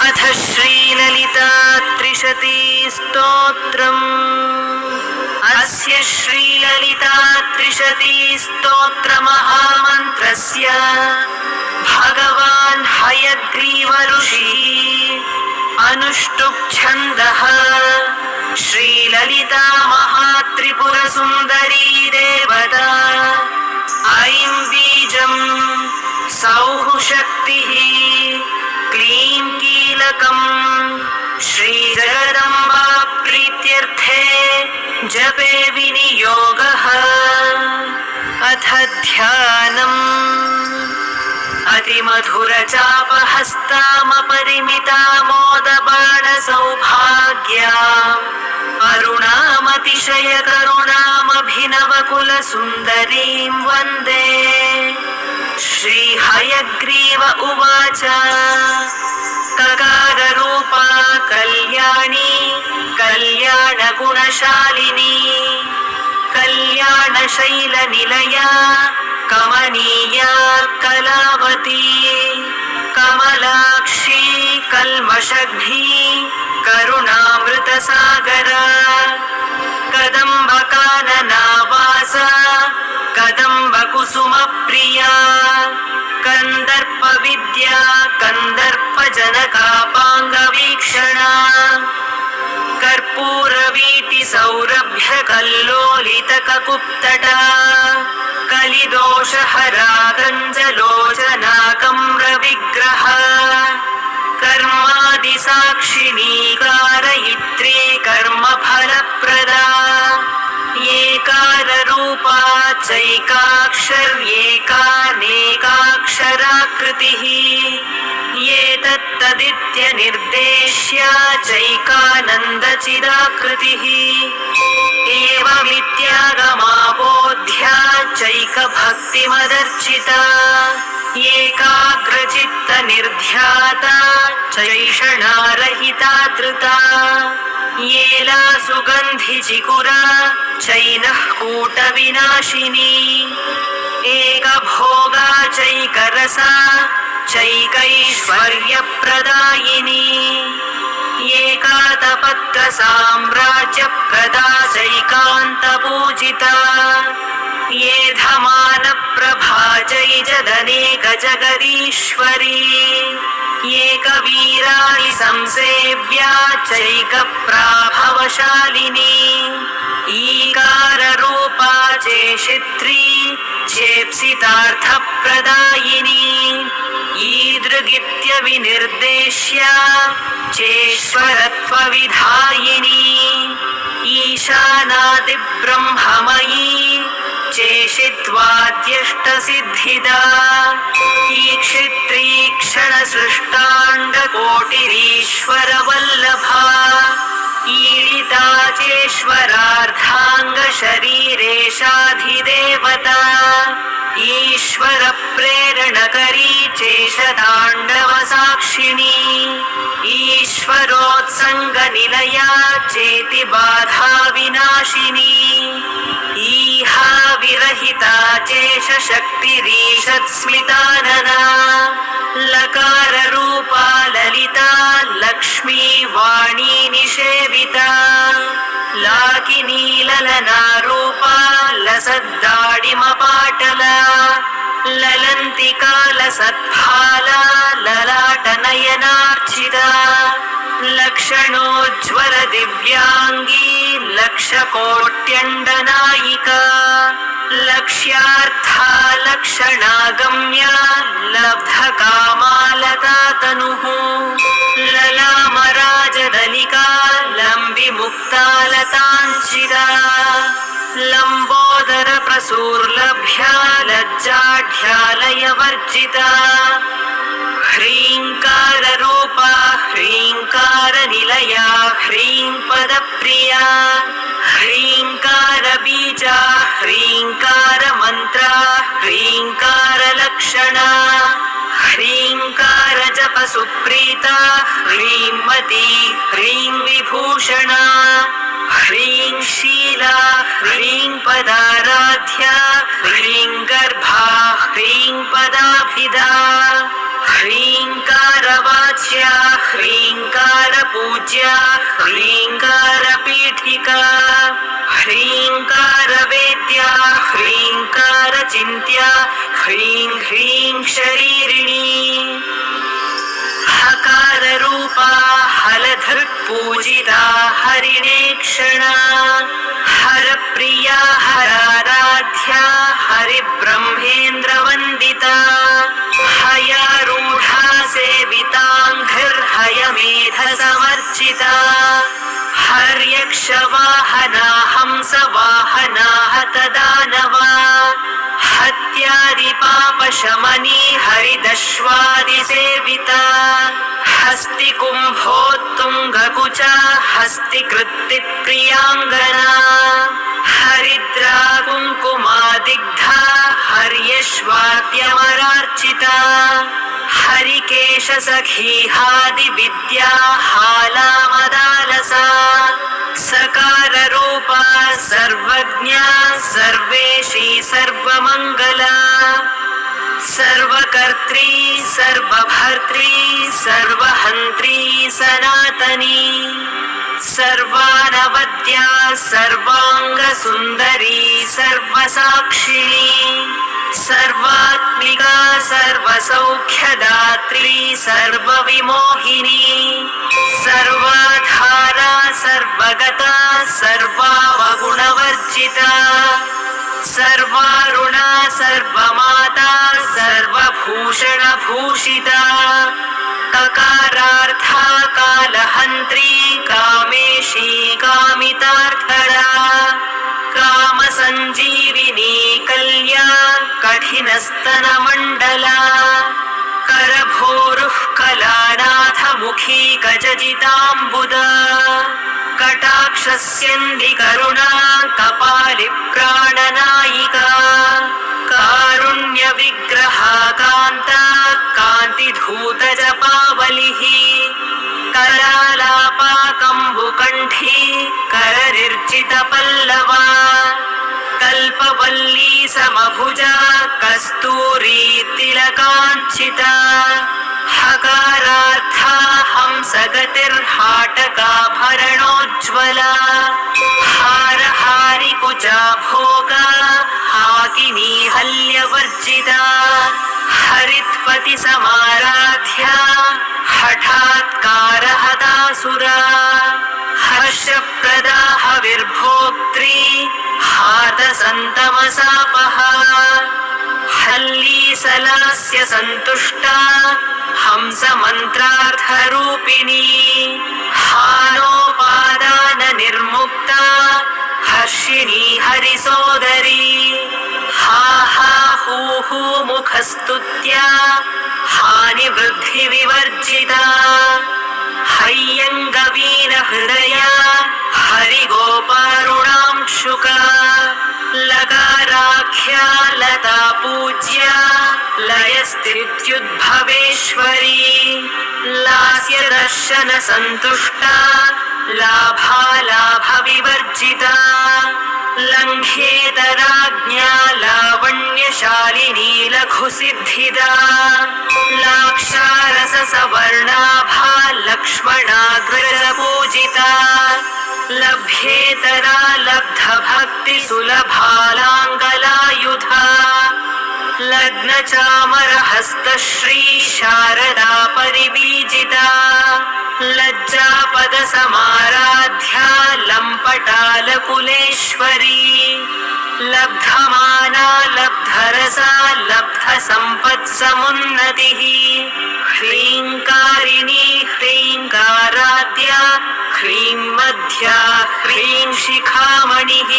अथ श्रीललिता त्रिशती स्तोत्रम्। अस्य श्रीललिता त्रिशती स्तोत्रमहामन्त्रस्य भगवान् हयग्रीव ऋषिः अनुष्टुप् छन्दः। श्रीललिता महात्रिपुरसुन्दरी देवता। ऐं बीजं सौः शक्तिः क्लीं कीलकम्। श्रीजगदम्बा प्रीत्यर्थे जपे विनियोगः। अथ ध्यानम्। अतिमधुरचापहस्तामपरिमितामोदबाणसौभाग्याम् अरुणामतिशयकरुणामभिनवकुलसुन्दरीं वन्दे। श्रीहयग्रीव उवाच। ककाररूपा कल्याणी कल्याणगुणशालिनी कल्याणशैलनिलया कमनीया कलावती कमलाक्षी कल्मषघ्नी करुणामृतसागरा कदम्बकाननावासा कदम्बकुसुमप्रिया कन्दर्पविद्या कन्दर्पजनकापाङ्गवीक्षणा कर्पूरवीटिसौरभ्यकल्लोलितककुप्तटा कलिदोषहरा कञ्जलोचनाकम्रविग्रह कर्मादिसाक्षिणी कारयित्री कर्मफलप्रदा एकाररूपा चैकाक्षर्येकानेकाक्षराकृतिः एतत्तदित्यनिर्देश्य चैकानन्दचिदाकृतिः एवमित्यागमाबोध्या चैकभक्तिमदर्चिता एकाग्रचित्तनिर्ध्याता चैषणारहिता धृता येला सुगन्धिचिकुरा चैनः कूटविनाशिनी एकभोगा चैकरसा चैकैश्वर्यप्रदायिनी एकातपत्रसाम्राज्यप्रदा चैकान्तपूजिता येधमानप्रभा चैजदनेकजगदीश्वरी एकवीराणि संसेव्या चैकप्राभवशालिनी ईकाररूपा चेशित्री चेप्सितार्थप्रदायिनी ईदृगित्यविनिर्देश्या चेश्वरत्वविधायिनी ईशानादिब्रह्ममयी चेशित्वाद्यष्टसिद्धिदा ईक्षित्रीक्षणसृष्टाण्डकोटिरीश्वरवल्लभा ईडिता चेश्वरार्धाङ्गशरीरेशाधिदेवता ईश्वरप्रेरणकरी चेशताण्डवसाक्षिणी ईश्वरोत्सङ्गनिलया चेतिबाधाविनाशिनी ईहा विरहिता चेशशक्तिरीशत्स्मितानना लकाररूपा ललिता लक्ष्मी वाणी निषेविता लाकिनी ललनारूपा लसद्दाडिमपाटला ललन्तिका लसत्फाला ललाटनयनार्चिता लक्षणोज्ज्वल दिव्याङ्गी लक्षकोट्यण्डनायिका लक्ष्यार्था लक्षणागम्या लब्धकामालता तनुः ललामराजदलिका लम्बिमुक्तालताञ्चिता लम्बोदरप्रसूर्लभ्या लज्जाढ्यालयवर्जिता ह्रीङ्काररूपा ह्रीङ्कारनिलया ह्रीङ्पदप्रिया ह्रीङ्कारबीजा ह्रीङ्कारमन्त्रा ह्रीङ्कारलक्षणा ह्रीङ्कारजपसुप्रीता ह्रींमती ह्रीं विभूषणा ह्रीं शीला ह्रीं पदाराध्या ह्रीं गर्भा ह्रीं पदाभिधा ह्रींकारवाच्या ह्रीङ्कारपूज्या ह्रीङ्कारपीठिका ह्रीङ्कारवेद्या ह्रीङ्कारचिन्त्या ह्रीं ह्रीं शरीरिणी हकाररूपा हलधृक्पूजिता हरिणेक्षणा हरप्रिया हराराध्या हरिब्रह्मेन्द्रवन्दिता हयारूढा सेविताङ्घ्रिर्हयमेधसमर्चिता हर्यक्षवाहना हंसवाहना हतदानवा हत्यादिपापशमनी हरिदश्वादिसेविता हस्तिकुम्भोत्तुङ्गकुचा हस्तिकृत्तिप्रियाङ्गना हरिद्रा कुङ्कुमादिग्धा हर्यश्वाद्यमरार्चिता हरिकेशसखीहादिविद्या हालामदालसा सकाररूपा सर्वज्ञा सर्वेशी सर्वमङ्गला सर्वकर्त्री सर्वभर्त्री सर्वहन्त्री सनातनी सर्वानवद्या सर्वाङ्गसुन्दरी सर्वसाक्षिणी सर्वात्मिका सर्वसौख्यदात्री सर्वविमोहिनी सर्वाधारा सर्वगता सर्वावगुणवर्जिता सर्वारुणा सर्वमाता सर्वभूषणभूषिता ककारार्था कालहन्त्री कामेशी कामितार्थदा कामसञ्जीविनी कल्या कठिनस्तनमण्डला करभोरुः कलानाथमुखी गजजिताम्बुदा कटाक्षस्यन्धिकरुणा कपालि प्राणनायिका कारुण्यविग्रहा कान्ता कान्तिधूतजपावलिः करालापा कम्बुकण्ठी कररिर्जितपल्लवा कल्पवल्ली समभुजा कस्तूरी तिलकाञ्चिता हकारार्था हंसगतिर्हाटकाभरणोज्ज्वला हारहारिकुचा भोगा हाकिनी हल्यवर्जिता हरित्पतिसमाराध्या हठात्कारहदासुरा हर्षप्रदा हविर्भोक्त्री हार्दसन्तमसापः हल्लीसलास्य सन्तुष्टा हंसमन्त्रार्थरूपिणी हानोपादाननिर्मुक्ता हर्षिणी हरिसोदरी हा हा हू हू मुखस्तुत्या हानिवृद्धिविवर्जिता हय्यङ्गवीरहृदया हरिगोपारुणांशुका लकाराख्या लता पूज्या लयस्थित्युद्भवेश्वरी लास्यदर्शनसन्तुष्टा लाभालाभविवर्जिता लङ्घ्येतराज्ञा लावण्यशालिनी लघुसिद्धिदा लाक्षारससवर्णाभा लक्ष्मणाग्रजपूजिता लभ्येतरा लब्धभक्तिसुलभालाङ्गलायुधा लग्नचामरहस्तश्री शारदा परिबीजिता लज्जापदसमाराध्या लम्पटालकुलेश्वरी लब्धमाना लब्धरसा लब्धसम्पत्समुन्नतिः ह्रीङ्कारिणी ह्रीङ्काराद्या ह्रीं मध्या ह्रीं शिखामणिः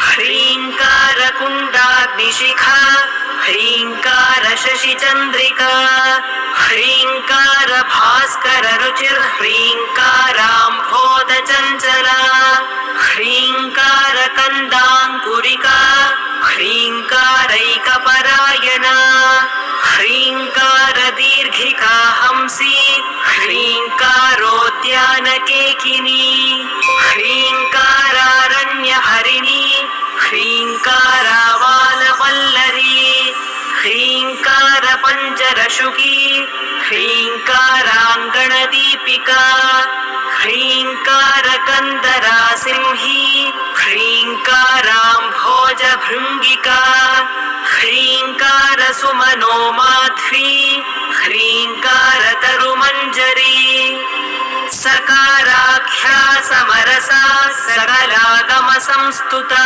ह्रीङ्कारकुण्डाग्निशिखा ह्रीङ्कारशशिचन्द्रिका ह्रीङ्कारभास्कररुचिर्ह्रीङ्काराम्भोदचञ्चला ह्रीङ्कारकन्दाङ्कुरिका ह्रीङ्कारैकपरायणा ह्रीङ्कारदीर्घिका हंसी ह्रीङ्कारोद्यानकेकिनी ह्रीङ्कारारण्यहरिणी ह्रीङ्कारावालवल्लरी ह्रीङ्कारपञ्चरशुकी ह्रीङ्काराङ्गण दीपिका ह्रीङ्कारकन्दरा सिंही ह्रीङ्काराम्भोजभृङ्गिका ह्रीङ्कारसुमनो माध्वी ह्रीङ्कारतरुमञ्जरी सकाराख्या समरसा सकलागमसंस्तुता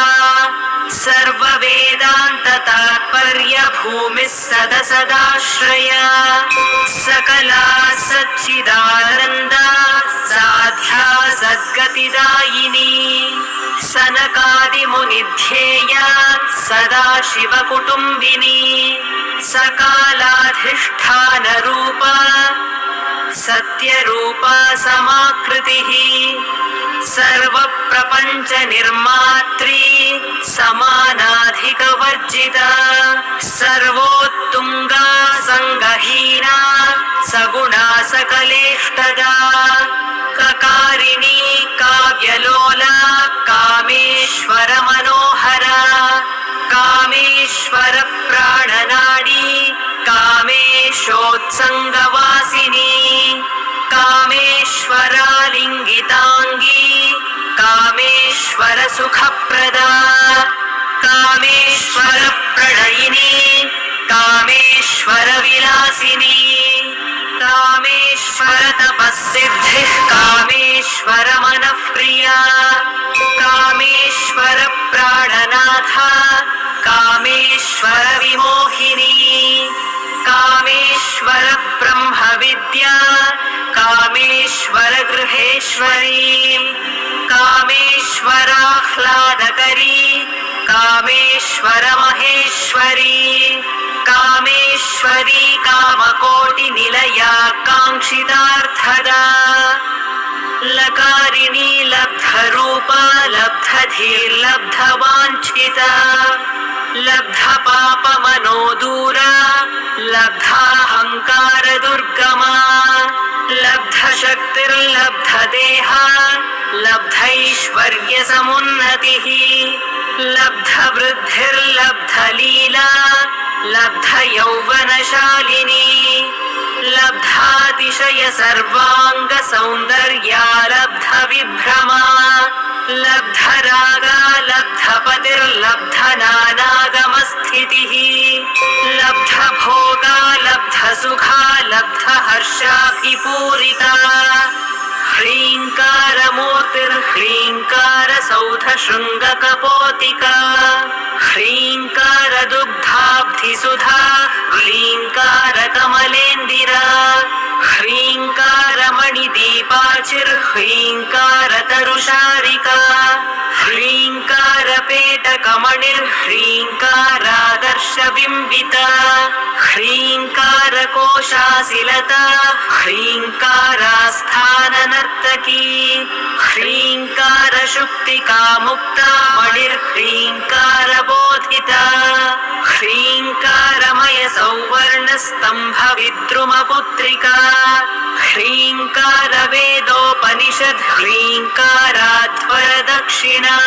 सर्ववेदान्ततात्पर्यभूमिः सदसदाश्रया सकला सच्चिदानन्दा साध्या सद्गतिदायिनी सनकादिमुनिध्येया सदाशिवकुटुम्बिनी सकालाधिष्ठानरूपा सत्यरूपा समाकृतिः सर्वप्रपञ्चनिर्मात्री समानाधिकवर्जिता सर्वोत्तुङ्गा सङ्गहीना सगुणा सकलेष्टदा ककारिणी काव्यलोला कामेश्वरमनोहरा कामेश्वर प्राणनाडी कामेशोत्सङ्गवासिनी कामेश्वरालिङ्गिताङ्गी कामेश्वर सुखप्रदा कामेश्वर प्रणयिनी कामेश्वर विलासिनी कामेश्वर तपःसिद्धिः कामेश्वर मनःप्रिया कामेश्वर प्राणनाथा कामेश्वर विमोहिनी कामेश्वर ब्रह्मविद्या कामेश्वर गृहेश्वरी कामेश्वराह्लादकरी कामेश्वर महेश्वरी कामेश्वरी कामकोटिनिलया काङ्क्षितार्थदा लकारिणी लब्धरूपा लब्धधीर्लब्धवाञ्छिता लब्धपापमनोदूरा लब्धाहङ्कारदुर्गमा लब्धशक्तिर्लब्धदेहा लब्धैश्वर्यसमुन्नतिः लब्धवृद्धिर्लब्धलीला लब्धयौवनशालिनी लब्धातिशय सर्वाङ्गसौन्दर्या लब्धविभ्रमा लब्धरागा लब्धपतिर्लब्धनानागमस्थितिः लब्धभोगा लब्धसुखा लब्धहर्षाभिपूरिता ह्रीङ्कारमूर्तिर्ह्रीङ्कारसौधशृङ्गकपोतिका ह्रीङ्कारदुग्धाब्धिसुधा ह्रीङ्कारकमलेन्दिरा ह्रीङ्कारमणिदीपाचिर्ह्रीङ्कारतरुशारिका ह्रीङ्कारपेटकमणिर्ह्रीङ्कारादर्शबिम्बिता ह्रीङ्कारकोशाशिलता ह्रीङ्कारास्थाननर्तकी ह्रीङ्कारशुक्तिकामुक्ता मणिर्ह्रीङ्कारबोधिता ह्रीङ्कारमयसौवर्णस्तम्भविद्रुमपुत्रिका ह्रीङ्कारवेदोपनिषद् ह्रीङ्काराध्वरदक्षिणा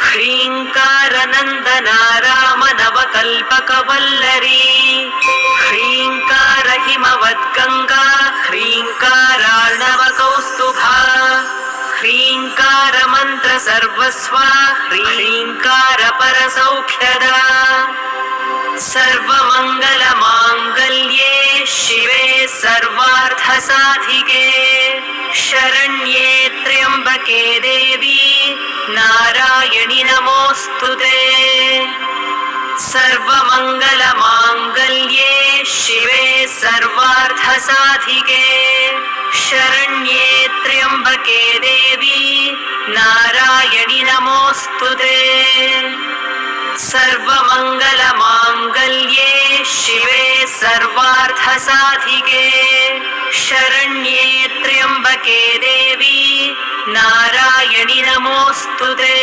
ह्रीङ्कारनन्दनारामनवकल्पकवल्लरी ह्रीङ्कारहिमवद्गङ्गा ह्रीङ्कारार्णवकौस्तुभा ह्रीङ्कारमन्त्रसर्वस्वा ह्रीङ्कारपरसौख्यदा सर्वमङ्गलमाङ्गल्ये शिवे सर्वार्थसाधिके शरण्ये त्र्यम्बके देवी नारायणि नमोऽस्तुते सर्वमङ्गलमाङ्गल्ये शिवे सर्वार्थसाधिके शरण्ये त्र्यम्बके देवी नारायणि नमोऽस्तुते सर्वमङ्गलमाङ्गल्ये शिवे सर्वार्थसाधिके शरण्ये त्र्यम्बके देवी नारायणि नमोऽस्तुते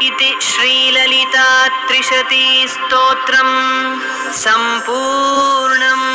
इति श्रीललितात्रिशतीस्तोत्रम् सम्पूर्णम्।